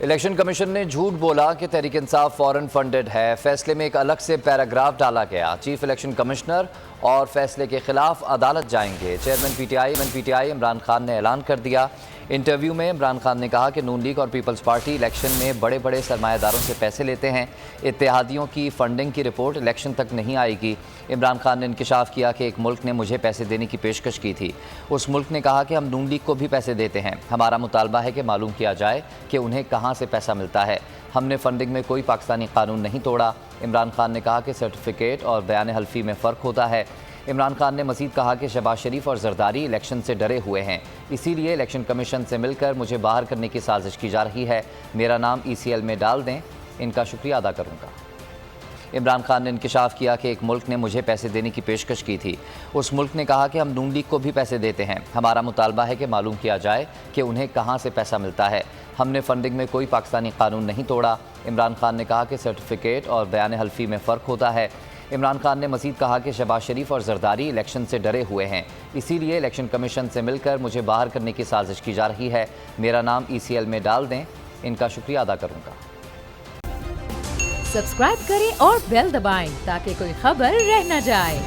Election commission نے جھوٹ بولا کہ تحریک انصاف فورن فنڈڈ ہے۔ فیصلے میں ایک الگ سے پیراگراف ڈالا گیا۔ چیف الیکشن کمشنر اور فیصلے کے خلاف عدالت جائیں گے۔ Chairman P T I Imran Khan نے اعلان کر دیا۔ انٹرویو میں عمران خان نے کہا کہ نون لیگ اور پیپلز پارٹی الیکشن میں بڑے بڑے سرمایہ داروں سے پیسے لیتے ہیں۔ اتحادیوں کی فنڈنگ کی رپورٹ الیکشن تک نہیں آئے گی۔ عمران خان نے انکشاف کیا کہ ایک ملک نے مجھے پیسے دینے کی پیشکش کی تھی۔ اس ملک نے کہا کہ ہم نون لیگ کو بھی پیسے دیتے ہیں۔ ہمارا مطالبہ ہے کہ معلوم کیا جائے کہ انہیں کہاں سے پیسہ ملتا ہے۔ ہم نے فنڈنگ میں کوئی پاکستانی قانون نہیں توڑا۔ عمران خان نے کہا کہ سرٹیفکیٹ اور بیان حلفی میں فرق ہوتا ہے۔ عمران خان نے مزید کہا کہ شہباز شریف اور زرداری الیکشن سے ڈرے ہوئے ہیں، اسی لیے الیکشن کمیشن سے مل کر مجھے باہر کرنے کی سازش کی جا رہی ہے۔ میرا نام ECL میں ڈال دیں، ان کا شکریہ ادا کروں گا۔ عمران خان نے انکشاف کیا کہ ایک ملک نے مجھے پیسے دینے کی پیشکش کی تھی۔ اس ملک نے کہا کہ ہم نون لیگ کو بھی پیسے دیتے ہیں۔ ہمارا مطالبہ ہے کہ معلوم کیا جائے کہ انہیں کہاں سے پیسہ ملتا ہے۔ ہم نے فنڈنگ میں کوئی پاکستانی قانون نہیں توڑا۔ عمران خان نے کہا کہ سرٹیفکیٹ اور بیان حلفی میں فرق ہوتا ہے۔ عمران خان نے مزید کہا کہ شہباز شریف اور زرداری الیکشن سے ڈرے ہوئے ہیں، اسی لیے الیکشن کمیشن سے مل کر مجھے باہر کرنے کی سازش کی جا رہی ہے۔ میرا نام ECL میں ڈال دیں، ان کا شکریہ ادا کروں گا۔ سبسکرائب کریں اور بیل دبائیں تاکہ کوئی خبر رہ نہ جائے۔